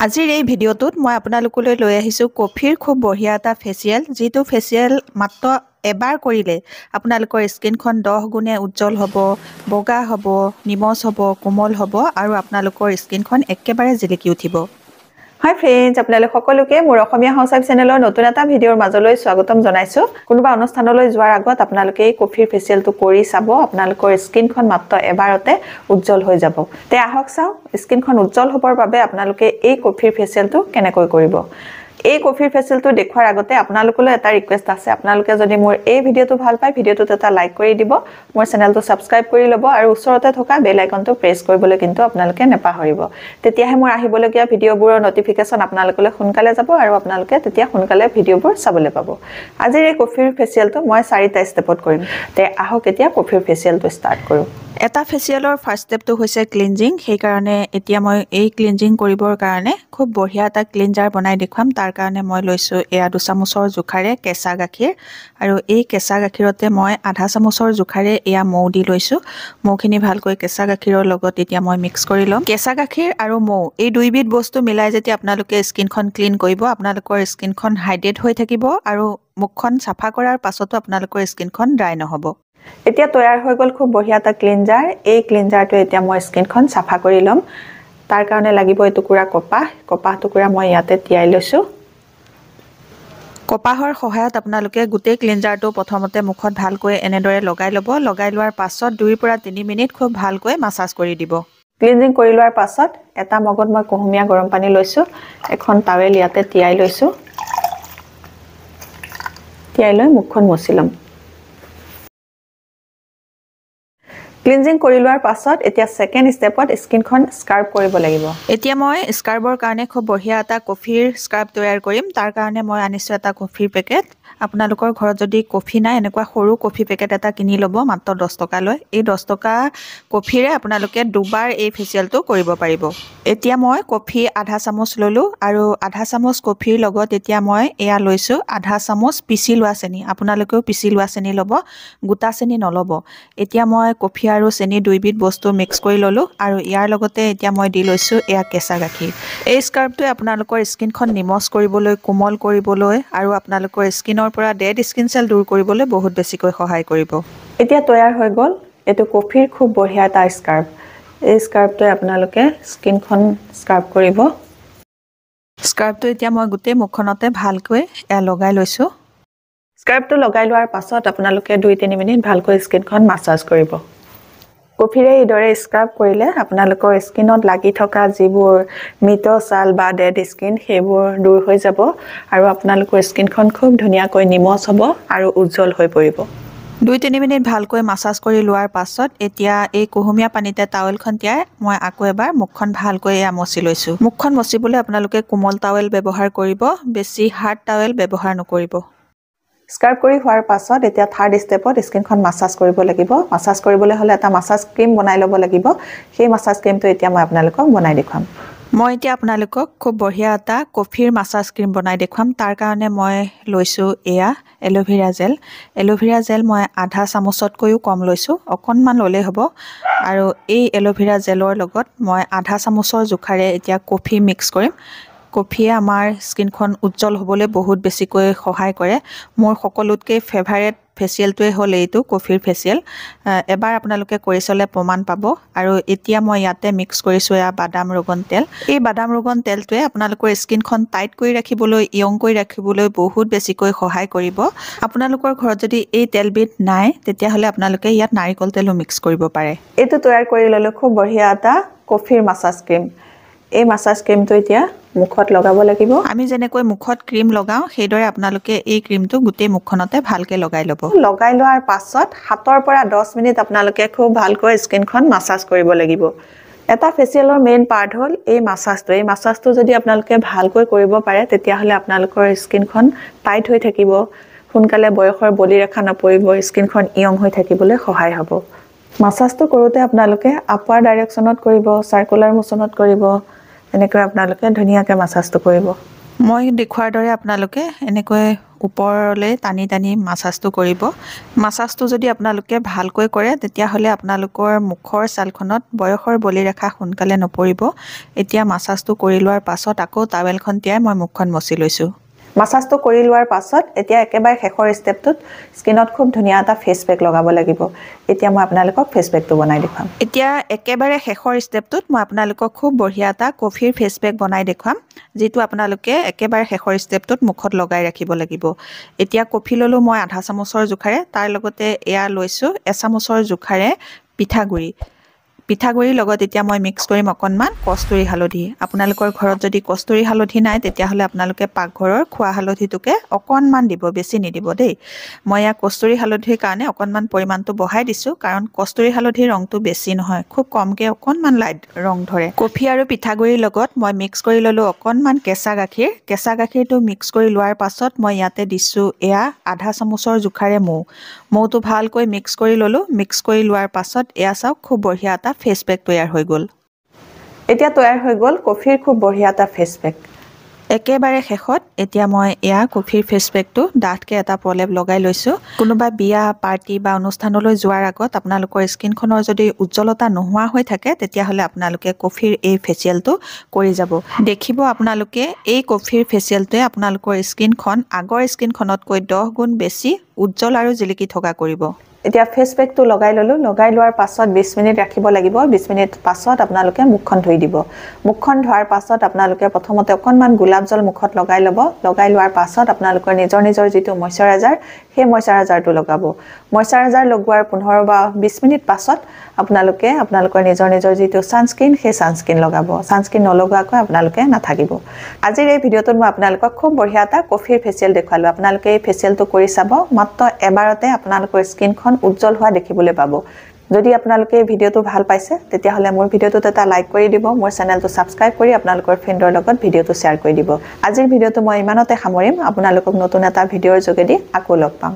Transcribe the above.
আজিৰ এই ভিডিঅ'টোত মই আপোনালোকলৈ লৈ আহিছোঁ কফিৰ খুব বঢ়িয়া এটা ফেচিয়েল, যিটো ফেচিয়েল মাত্ৰ এবাৰ কৰিলে আপোনালোকৰ স্কিনখন 10 গুণে উজ্জ্বল হ'ব, বগা হ'ব, নিমজ হ'ব, কোমল হ'ব আৰু আপোনালোকৰ স্কিনখন একেবাৰে জিলিকি উঠিব। হাই ফ্ৰেণ্ডছ, আপোনালোক সকলোকে মোৰ অসমীয়া হাউচৱাইফ চেনেলৰ নতুন এটা ভিডিঅ'ৰ মাজলৈ স্বাগতম জনাইছোঁ। কোনোবা অনুষ্ঠানলৈ যোৱাৰ আগত আপোনালোকে এই কফিৰ ফেচিয়েলটো কৰি চাব, আপোনালোকৰ স্কিনখন মাত্ৰ এবাৰতে উজ্জ্বল হৈ যাব। তে আহক চাওঁ স্কিনখন উজ্জ্বল হ'বৰ বাবে আপোনালোকে এই কফিৰ ফেচিয়েলটো কেনেকৈ কৰিব। এই কফিৰ ফেচিয়েলটো দেখুৱাৰ আগতে আপোনালোকলৈ এটা ৰিকুৱেষ্ট আছে, আপোনালোকে যদি মোৰ এই ভিডিঅ'টো ভাল পায় ভিডিঅ'টোত এটা লাইক কৰি দিব, মোৰ চেনেলটো ছাবস্ক্ৰাইব কৰি ল'ব আৰু ওচৰতে থকা বেল আইকনটো প্ৰেছ কৰিবলৈ কিন্তু আপোনালোকে নেপাহৰিব। তেতিয়াহে মোৰ আহিবলগীয়া ভিডিঅ'বোৰৰ নটিফিকেশ্যন আপোনালোকলৈ সোনকালে যাব আৰু আপোনালোকে তেতিয়া সোনকালে ভিডিঅ'বোৰ চাবলৈ পাব। আজিৰ এই কফিৰ ফেচিয়েলটো মই 4টা ষ্টেপত কৰিম। তে আহক এতিয়া কফিৰ ফেচিয়েলটো ষ্টাৰ্ট কৰোঁ। এটা ফেচিয়েলৰ ফাৰ্ষ্ট ষ্টেপটো হৈছে ক্লিনজিং। সেইকাৰণে এতিয়া মই এই ক্লিনজিং কৰিবৰ কাৰণে খুব বঢ়িয়া এটা ক্লিনজাৰ বনাই দেখুৱাম। তাৰ কাৰণে মই লৈছোঁ এয়া 2 চামুচৰ জোখাৰে কেঁচা গাখীৰ, আৰু এই কেঁচা গাখীৰতে মই আধা চামুচৰ জোখাৰে এয়া মৌ দি লৈছোঁ। মৌখিনি ভালকৈ কেঁচা গাখীৰৰ লগত এতিয়া মই মিক্স কৰি ল'ম। কেঁচা গাখীৰ আৰু মৌ এই দুইবিধ বস্তু মিলাই যেতিয়া আপোনালোকে স্কিনখন ক্লিন কৰিব, আপোনালোকৰ স্কিনখন হাইড্ৰেট হৈ থাকিব আৰু মুখখন চাফা কৰাৰ পাছতো আপোনালোকৰ স্কিনখন ড্ৰাই নহ'ব। এতিয়া তৈয়াৰ হৈ গ'ল খুব বঢ়িয়া এটা ক্লিনজাৰ। এই ক্লিনজাৰটো এতিয়া মই স্কিনখন চাফা কৰি ল'ম। তাৰ কাৰণে লাগিব এটুকুৰা কপাহ। কপাহ টুকুৰা মই ইয়াতে তিয়াই লৈছোঁ। কপাহৰ সহায়ত আপোনালোকে গোটেই ক্লিনজাৰটো প্ৰথমতে মুখত ভালকৈ এনেদৰে লগাই ল'ব। লগাই লোৱাৰ পাছত 2 পৰা 3 মিনিট খুব ভালকৈ মাছাজ কৰি দিব। ক্লিনজিং কৰি লোৱাৰ পাছত এটা মগত মই কুহুমীয়া গৰম পানী লৈছোঁ। এখন টাৱেল ইয়াতে তিয়াই লৈছোঁ। তিয়াই লৈ মুখখন মুচি ল'ম। ক্লিনজিং কৰি লোৱাৰ পাছত এতিয়া ছেকেণ্ড ষ্টেপত স্কিনখন স্ক্ৰাব কৰিব লাগিব। এতিয়া মই স্ক্ৰাবৰ কাৰণে খুব বঢ়িয়া এটা কফিৰ স্ক্ৰাব তৈয়াৰ কৰিম। তাৰ কাৰণে মই আনিছোঁ এটা কফিৰ পেকেট। আপোনালোকৰ ঘৰত যদি কফি নাই, এনেকুৱা সৰু কফি পেকেট এটা কিনি ল'ব, মাত্ৰ 10 টকা লয়। এই 10 টকা কফিৰে আপোনালোকে দুবাৰ এই ফেচিয়েলটো কৰিব পাৰিব। এতিয়া মই কফি আধা চামুচ ল'লোঁ আৰু আধা চামুচ কফিৰ লগত এতিয়া মই এয়া লৈছোঁ আধা চামুচ পিচি লোৱা চেনি। আপোনালোকেও পিচি লোৱা চেনি ল'ব, গোটা চেনি নল'ব। এতিয়া মই কফি আৰু চেনি দুইবিধ বস্তু মিক্স কৰি ল'লোঁ আৰু ইয়াৰ লগতে এতিয়া মই দি লৈছোঁ এয়া কেঁচা গাখীৰ। এই স্ক্ৰাবটোৱে আপোনালোকৰ স্কিনখন নিমজ কৰিবলৈ, কোমল কৰিবলৈ আৰু আপোনালোকৰ স্কিনৰ পৰা ডেড স্কিন চেল দূৰ কৰিবলৈ বহুত বেছিকৈ সহায় কৰিব। এতিয়া তৈয়াৰ হৈ গ'ল এইটো কফিৰ খুব বঢ়িয়া এটা স্ক্ৰাব। এই স্ক্ৰাবটোৱে আপোনালোকে স্কিনখন স্ক্ৰাব কৰিব। স্ক্ৰাবটো এতিয়া মই গোটেই মুখখনতে ভালকৈ এয়া লগাই লৈছোঁ। স্ক্ৰাবটো লগাই লোৱাৰ পাছত আপোনালোকে 2-3 মিনিট ভালকৈ স্কিনখন মাছাজ কৰিব। কফিৰে এইদৰে স্ক্ৰাব কৰিলে আপোনালোকৰ স্কিনত লাগি থকা যিবোৰ মৃত ছাল বা ডেড স্কিন সেইবোৰ দূৰ হৈ যাব আৰু আপোনালোকৰ স্কিনখন খুব ধুনীয়াকৈ নিমজ হ'ব আৰু উজ্জ্বল হৈ পৰিব। 2-3 মিনিট ভালকৈ মাছাজ কৰি লোৱাৰ পাছত এতিয়া এই কুহুমীয়া পানীতে টাৱেলখন তিয়াই মই আকৌ এবাৰ মুখখন ভালকৈ এয়া মচি লৈছোঁ। মুখখন মচিবলৈ আপোনালোকে কোমল টাৱেল ব্যৱহাৰ কৰিব, বেছি হাৰ্ড টাৱেল ব্যৱহাৰ নকৰিব। স্ক্ৰাব কৰি হোৱাৰ পাছত এতিয়া থাৰ্ড ষ্টেপত স্কিনখন মাছাজ কৰিব লাগিব। মাছাজ কৰিবলৈ হ'লে এটা মাছাজ ক্ৰীম বনাই ল'ব লাগিব। সেই মাছাজ ক্ৰীমটো এতিয়া মই আপোনালোকক বনাই দেখুৱাম। মই এতিয়া আপোনালোকক খুব বঢ়িয়া এটা কফিৰ মাছাজ ক্ৰীম বনাই দেখুৱাম। তাৰ কাৰণে মই লৈছোঁ এয়া এল'ভেৰা জেল। এল'ভেৰা জেল মই আধা চামুচতকৈও কম লৈছোঁ, অকণমান ল'লেই হ'ব। আৰু এই এল'ভেৰা জেলৰ লগত মই আধা চামুচৰ জোখাৰে এতিয়া কফি মিক্স কৰিম। কফিয়ে আমাৰ স্কিনখন উজ্জ্বল হ'বলৈ বহুত বেছিকৈ সহায় কৰে। মোৰ সকলোতকৈ ফেভাৰেট ফেচিয়েলটোৱে হ'ল এইটো কফিৰ ফেচিয়েল। এবাৰ আপোনালোকে কৰি চালে প্ৰমাণ পাব। আৰু এতিয়া মই ইয়াতে মিক্স কৰিছোঁ এয়া বাদাম ৰোগন তেল। এই বাদাম ৰোগন তেলটোৱে আপোনালোকৰ স্কিনখন টাইট কৰি ৰাখিবলৈ, য়ং কৰি ৰাখিবলৈ বহুত বেছিকৈ সহায় কৰিব। আপোনালোকৰ ঘৰত যদি এই তেলবিধ নাই, তেতিয়াহ'লে আপোনালোকে ইয়াত নাৰিকল তেলো মিক্স কৰিব পাৰে। এইটো তৈয়াৰ কৰি ল'লোঁ খুব বঢ়িয়া এটা কফিৰ মাছাজ ক্ৰীম। এই মাছাজ ক্ৰীমটো এতিয়া মুখত লগাব লাগিব। আমি যেনেকৈ মুখত ক্ৰীম লগাওঁ, সেইদৰে আপোনালোকে এই ক্ৰীমটো গোটেই মুখখনতে ভালকৈ লগাই ল'ব। লগাই লোৱাৰ পাছত 7 পৰা 10 মিনিট আপোনালোকে খুব ভালকৈ স্কিনখন মাছাজ কৰিব লাগিব। এটা ফেচিয়েলৰ মেইন পাৰ্ট হ'ল এই মাছাজটো। এই মাছাজটো যদি আপোনালোকে ভালকৈ কৰিব পাৰে, তেতিয়াহ'লে আপোনালোকৰ স্কিনখন টাইট হৈ থাকিব, সোনকালে বয়সৰ বলিৰেখা নপৰিব, স্কিনখন য়ং হৈ থাকিবলৈ সহায় হ'ব। মাছাজটো কৰোঁতে আপোনালোকে আপৱাৰ ডাইৰেকশ্যনত কৰিব, চাৰ্কুলাৰ মোশ্যনত কৰিব। এনেকৈ আপোনালোকে ধুনীয়াকৈ মাছাজটো কৰিব। মই দেখুৱাৰ দৰে আপোনালোকে এনেকৈ ওপৰলৈ টানি টানি মাছাজটো কৰিব। মাছাজটো যদি আপোনালোকে ভালকৈ কৰে তেতিয়াহ'লে আপোনালোকৰ মুখৰ ছালখনত বয়সৰ বলিৰেখা সোনকালে নপৰিব। এতিয়া মাছাজটো কৰি লোৱাৰ পাছত আকৌ টাৱেলখন তিয়াই মই মুখখন মচি লৈছোঁ। মাছাজটো কৰি লোৱাৰ পাছত এতিয়া একেবাৰে শেষৰ ষ্টেপটোত স্কিনত খুব ধুনীয়া এটা ফেচ পেক লগাব লাগিব। এতিয়া মই আপোনালোকক ফেচ পেকটো বনাই দেখুৱাম। এতিয়া একেবাৰে শেষৰ ষ্টেপটোত মই আপোনালোকক খুব বঢ়িয়া এটা কফিৰ ফেচ পেক বনাই দেখুৱাম, যিটো আপোনালোকে একেবাৰে শেষৰ ষ্টেপটোত মুখত লগাই ৰাখিব লাগিব। এতিয়া কফি ল'লোঁ মই আধা চামুচৰ জোখাৰে, তাৰ লগতে এয়া লৈছোঁ এচামুচৰ জোখাৰে পিঠাগুড়ি। পিঠাগুড়িৰ লগত এতিয়া মই মিক্স কৰিম অকণমান কস্তুৰী হালধি। আপোনালোকৰ ঘৰত যদি কস্তুৰী হালধি নাই তেতিয়াহ'লে আপোনালোকে পাকঘৰৰ খোৱা হালধিটোকে অকণমান দিব, বেছি নিদিব দেই। মই ইয়াক কস্তুৰী হালধিৰ কাৰণে অকণমান পৰিমাণটো বঢ়াই দিছোঁ, কাৰণ কস্তুৰী হালধিৰ ৰংটো বেছি নহয়, খুব কমকৈ অকণমান লাইট ৰং ধৰে। কফি আৰু পিঠাগুড়িৰ লগত মই মিক্স কৰি ল'লোঁ অকণমান কেঁচা গাখীৰ। কেঁচা গাখীৰটো মিক্স কৰি লোৱাৰ পাছত মই ইয়াতে দিছোঁ এয়া আধা চামুচৰ জোখাৰে মৌ। মৌটো ভালকৈ মিক্স কৰি ল'লোঁ। মিক্স কৰি লোৱাৰ পাছত এয়া চাওক খুব বঢ়িয়া এটা ফেচ পেক তৈয়াৰ হৈ গ'ল। এতিয়া তৈয়াৰ হৈ গ'ল কফিৰ খুব বঢ়িয়া এটা ফেচ পেক। একেবাৰে শেষত এতিয়া মই এয়া কফিৰ ফেচ পেকটো ডাঠকৈ এটা প্ৰলেপ লগাই লৈছোঁ। কোনোবা বিয়া পাৰ্টি বা অনুষ্ঠানলৈ যোৱাৰ আগত আপোনালোকৰ স্কিনখনৰ যদি উজ্জ্বলতা নোহোৱা হৈ থাকে তেতিয়াহ'লে আপোনালোকে কফিৰ এই ফেচিয়েলটো কৰি যাব। দেখিব আপোনালোকে এই কফিৰ ফেচিয়েলটোৱে আপোনালোকৰ স্কিনখন আগৰ স্কিনখনতকৈ 10 গুণ বেছি উজ্জ্বল আৰু জিলিকি থকা কৰিব। এতিয়া ফেচ পেকটো লগাই ল'লোঁ। লগাই লোৱাৰ পাছত 20 মিনিট ৰাখিব লাগিব। 20 মিনিট পাছত আপোনালোকে মুখখন ধুই দিব। মুখখন ধোৱাৰ পাছত আপোনালোকে প্ৰথমতে অকণমান গোলাপ জল মুখত লগাই ল'ব। লগাই লোৱাৰ পাছত আপোনালোকৰ নিজৰ নিজৰ যিটো মইশ্চাৰাইজাৰ সেই মইশ্চাৰাইজাৰটো লগাব। মইশ্চাৰাইজাৰ লগোৱাৰ 15 বা 20 মিনিট পাছত আপোনালোকে আপোনালোকৰ নিজৰ নিজৰ যিটো ছানস্ক্ৰীন সেই ছানস্ক্ৰীন লগাব। ছানস্ক্ৰীন নলগোৱাকৈ আপোনালোকে নাথাকিব। আজিৰ এই ভিডিঅ'টোত মই আপোনালোকক খুব বঢ়িয়া এটা কফিৰ ফেচিয়েল দেখুৱালোঁ। আপোনালোকে এই ফেচিয়েলটো কৰি চাব। মাত্ৰ এবাৰতে আপোনালোকৰ স্কিনখন উজ্জ্বল হোৱা দেখিবলৈ পাব। যদি আপোনালোকে এই ভিডিঅ'টো ভাল পাইছে তেতিয়াহ'লে মোৰ ভিডিঅ'টোত এটা লাইক কৰি দিব। মোৰ চেনেলটো ছাবস্ক্ৰাইব কৰি আপোনালোকৰ ফ্ৰেণ্ডৰ লগত ভিডিঅ'টো শ্বেয়াৰ কৰি দিব। আজিৰ ভিডিঅ'টো মই ইমানতে সামৰিম। আপোনালোকক নতুন এটা ভিডিঅ'ৰ যোগেদি আকৌ লগ পাম।